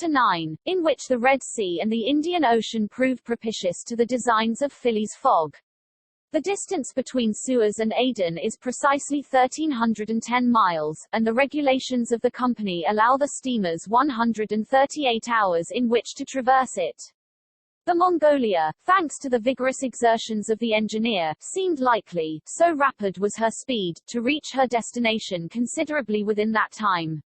Chapter 9, in which the Red Sea and the Indian Ocean proved propitious to the designs of Phileas Fogg. The distance between Suez and Aden is precisely 1,310 miles, and the regulations of the company allow the steamers 138 hours in which to traverse it. The Mongolia, thanks to the vigorous exertions of the engineer, seemed likely, so rapid was her speed, to reach her destination considerably within that time.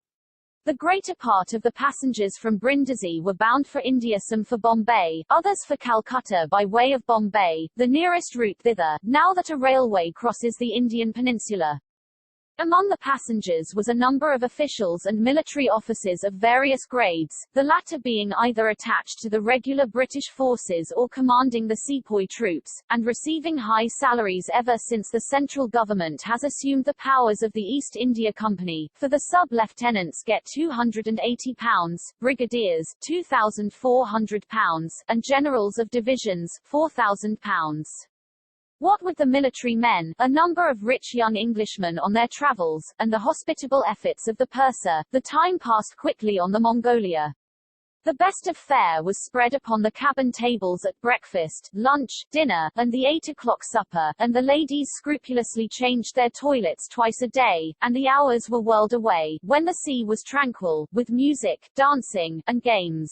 The greater part of the passengers from Brindisi were bound for India, some for Bombay, others for Calcutta by way of Bombay, the nearest route thither, now that a railway crosses the Indian peninsula. Among the passengers was a number of officials and military officers of various grades, the latter being either attached to the regular British forces or commanding the sepoy troops, and receiving high salaries ever since the central government has assumed the powers of the East India Company, for the sub-lieutenants get £280, brigadiers £2,400, and generals of divisions £4,000. What with the military men, a number of rich young Englishmen on their travels, and the hospitable efforts of the purser, the time passed quickly on the Mongolia. The best of fare was spread upon the cabin tables at breakfast, lunch, dinner, and the 8 o'clock supper, and the ladies scrupulously changed their toilets twice a day, and the hours were whirled away, when the sea was tranquil, with music, dancing, and games.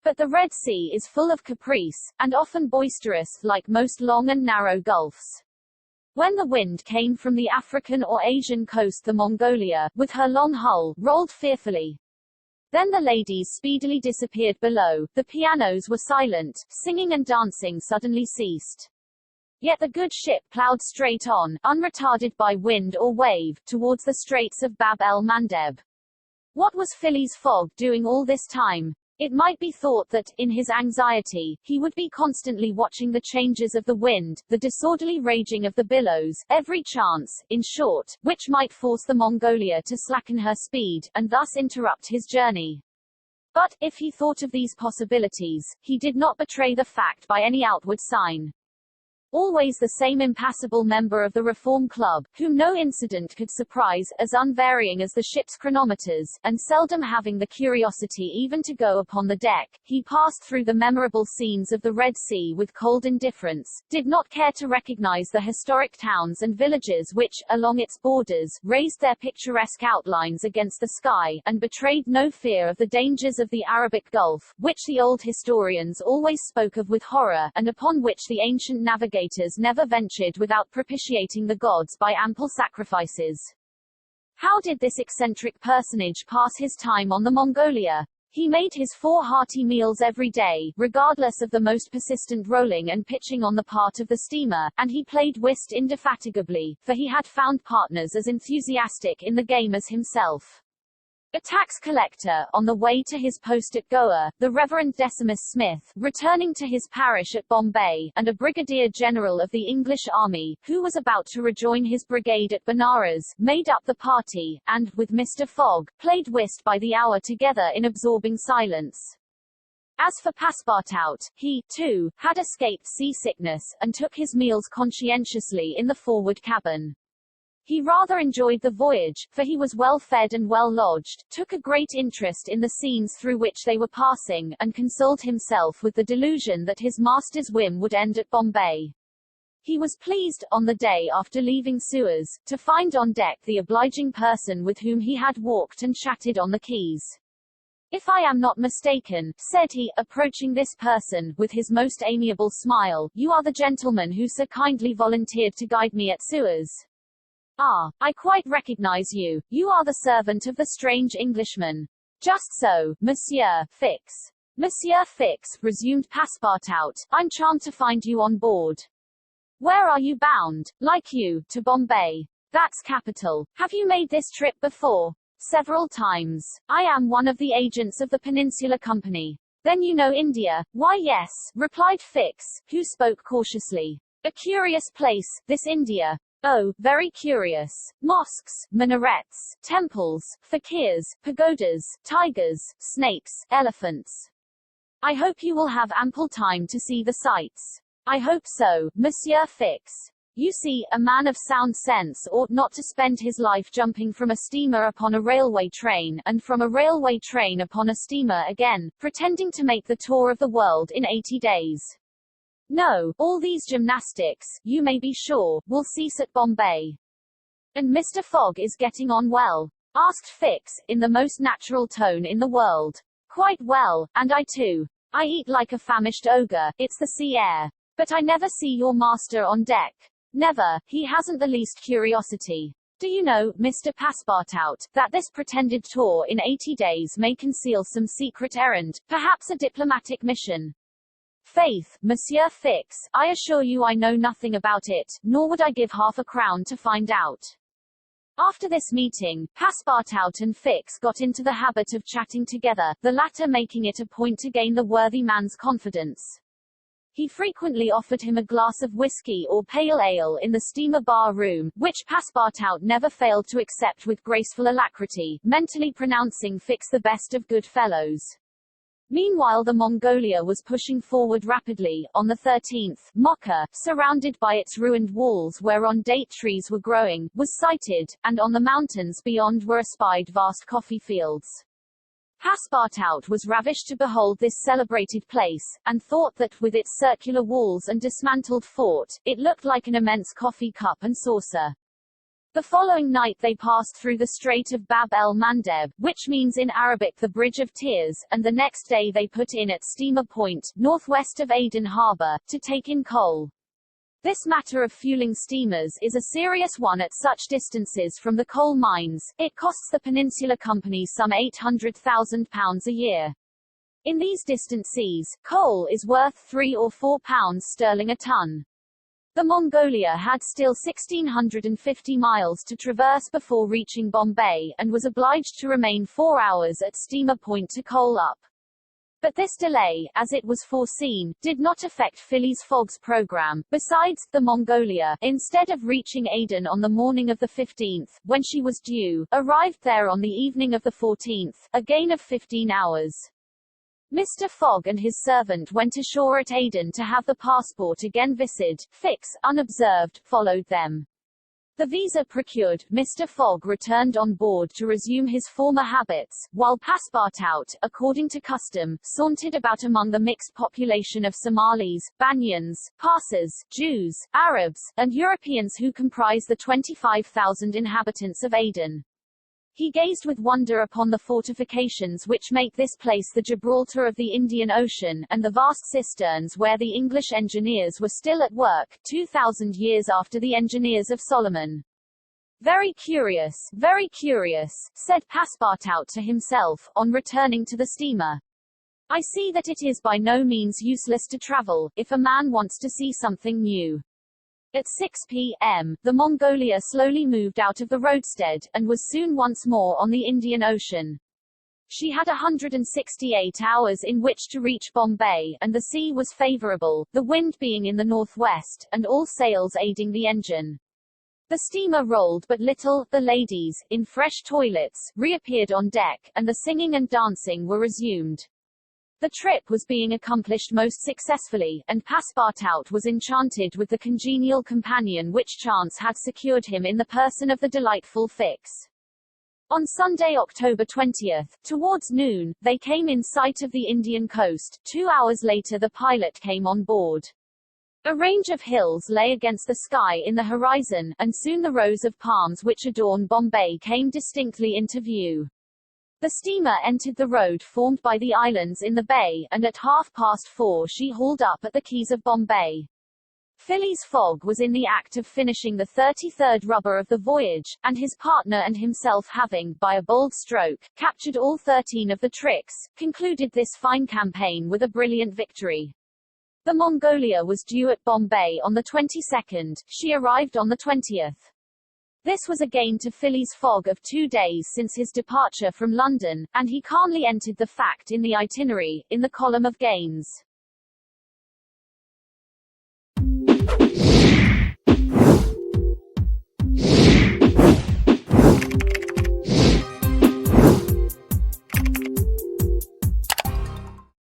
But the Red Sea is full of caprice, and often boisterous, like most long and narrow gulfs. When the wind came from the African or Asian coast, the Mongolia, with her long hull, rolled fearfully. Then the ladies speedily disappeared below, the pianos were silent, singing and dancing suddenly ceased. Yet the good ship ploughed straight on, unretarded by wind or wave, towards the Straits of Bab el-Mandeb. What was Phileas Fogg doing all this time? It might be thought that, in his anxiety, he would be constantly watching the changes of the wind, the disorderly raging of the billows, every chance, in short, which might force the Mongolia to slacken her speed, and thus interrupt his journey. But, if he thought of these possibilities, he did not betray the fact by any outward sign. Always the same impassible member of the Reform Club, whom no incident could surprise, as unvarying as the ship's chronometers, and seldom having the curiosity even to go upon the deck, he passed through the memorable scenes of the Red Sea with cold indifference, did not care to recognize the historic towns and villages which, along its borders, raised their picturesque outlines against the sky, and betrayed no fear of the dangers of the Arabic Gulf, which the old historians always spoke of with horror, and upon which the ancient navigators never ventured without propitiating the gods by ample sacrifices. How did this eccentric personage pass his time on the Mongolia? He made his 4 hearty meals every day, regardless of the most persistent rolling and pitching on the part of the steamer, and he played whist indefatigably, for he had found partners as enthusiastic in the game as himself. A tax collector, on the way to his post at Goa, the Reverend Decimus Smith, returning to his parish at Bombay, and a brigadier general of the English army, who was about to rejoin his brigade at Benares, made up the party, and, with Mr. Fogg, played whist by the hour together in absorbing silence. As for Passepartout, he, too, had escaped seasickness, and took his meals conscientiously in the forward cabin. He rather enjoyed the voyage, for he was well fed and well lodged, took a great interest in the scenes through which they were passing, and consoled himself with the delusion that his master's whim would end at Bombay. He was pleased, on the day after leaving Suez, to find on deck the obliging person with whom he had walked and chatted on the quays. "If I am not mistaken," said he, approaching this person, with his most amiable smile, "you are the gentleman who so kindly volunteered to guide me at Suez." "Ah, I quite recognize you. You are the servant of the strange Englishman." "Just so, Monsieur Fix." "Monsieur Fix," resumed Passepartout, "I'm charmed to find you on board. Where are you bound?" "Like you, to Bombay." "That's capital. Have you made this trip before?" "Several times. I am one of the agents of the Peninsular Company." "Then you know India?" "Why yes," replied Fix, who spoke cautiously. "A curious place, this India." "Oh, very curious. Mosques, minarets, temples, fakirs, pagodas, tigers, snakes, elephants." "I hope you will have ample time to see the sights." "I hope so, Monsieur Fix." You see, a man of sound sense ought not to spend his life jumping from a steamer upon a railway train, and from a railway train upon a steamer again, pretending to make the tour of the world in 80 days. No, all these gymnastics, you may be sure, will cease at Bombay. And Mr. Fogg is getting on well? Asked Fix, in the most natural tone in the world. Quite well, and I too. I eat like a famished ogre, it's the sea air. But I never see your master on deck. Never, he hasn't the least curiosity. Do you know, Mr. Passepartout, that this pretended tour in 80 days may conceal some secret errand, perhaps a diplomatic mission? Faith, Monsieur Fix, I assure you I know nothing about it, nor would I give half a crown to find out. After this meeting, Passepartout and Fix got into the habit of chatting together, the latter making it a point to gain the worthy man's confidence. He frequently offered him a glass of whiskey or pale ale in the steamer bar room, which Passepartout never failed to accept with graceful alacrity, mentally pronouncing Fix the best of good fellows. Meanwhile the Mongolia was pushing forward rapidly. On the 13th, Mocha, surrounded by its ruined walls whereon date trees were growing, was sighted, and on the mountains beyond were espied vast coffee fields. Passepartout was ravished to behold this celebrated place, and thought that, with its circular walls and dismantled fort, it looked like an immense coffee cup and saucer. The following night they passed through the Strait of Bab el Mandeb, which means in Arabic the Bridge of Tears, and the next day they put in at Steamer Point, northwest of Aden Harbour, to take in coal. This matter of fueling steamers is a serious one at such distances from the coal mines. It costs the Peninsular Company some £800,000 a year. In these distant seas, coal is worth £3 or £4 sterling a ton. The Mongolia had still 1,650 miles to traverse before reaching Bombay, and was obliged to remain 4 hours at Steamer Point to coal up. But this delay, as it was foreseen, did not affect Phileas Fogg's program. Besides, the Mongolia, instead of reaching Aden on the morning of the 15th, when she was due, arrived there on the evening of the 14th, a gain of 15 hours. Mr. Fogg and his servant went ashore at Aden to have the passport again vised. Fix, unobserved, followed them. The visa procured, Mr. Fogg returned on board to resume his former habits, while Passepartout, according to custom, sauntered about among the mixed population of Somalis, Banyans, Parsas, Jews, Arabs, and Europeans who comprise the 25,000 inhabitants of Aden. He gazed with wonder upon the fortifications which make this place the Gibraltar of the Indian Ocean, and the vast cisterns where the English engineers were still at work, 2,000 years after the engineers of Solomon. Very curious, said Passepartout to himself, on returning to the steamer. I see that it is by no means useless to travel, if a man wants to see something new. At 6 p.m., the Mongolia slowly moved out of the roadstead, and was soon once more on the Indian Ocean. She had 168 hours in which to reach Bombay, and the sea was favorable, the wind being in the northwest, and all sails aiding the engine. The steamer rolled but little, the ladies, in fresh toilets, reappeared on deck, and the singing and dancing were resumed. The trip was being accomplished most successfully, and Passepartout was enchanted with the congenial companion which chance had secured him in the person of the delightful Fix. On Sunday, October 20th, towards noon, they came in sight of the Indian coast. 2 hours later the pilot came on board. A range of hills lay against the sky in the horizon, and soon the rows of palms which adorn Bombay came distinctly into view. The steamer entered the road formed by the islands in the bay, and at 4:30 she hauled up at the quays of Bombay. Phileas Fogg was in the act of finishing the 33rd rubber of the voyage, and his partner and himself having, by a bold stroke, captured all 13 of the tricks, concluded this fine campaign with a brilliant victory. The Mongolia was due at Bombay on the 22nd, she arrived on the 20th. This was a gain to Phileas Fogg of 2 days since his departure from London, and he calmly entered the fact in the itinerary, in the column of gains.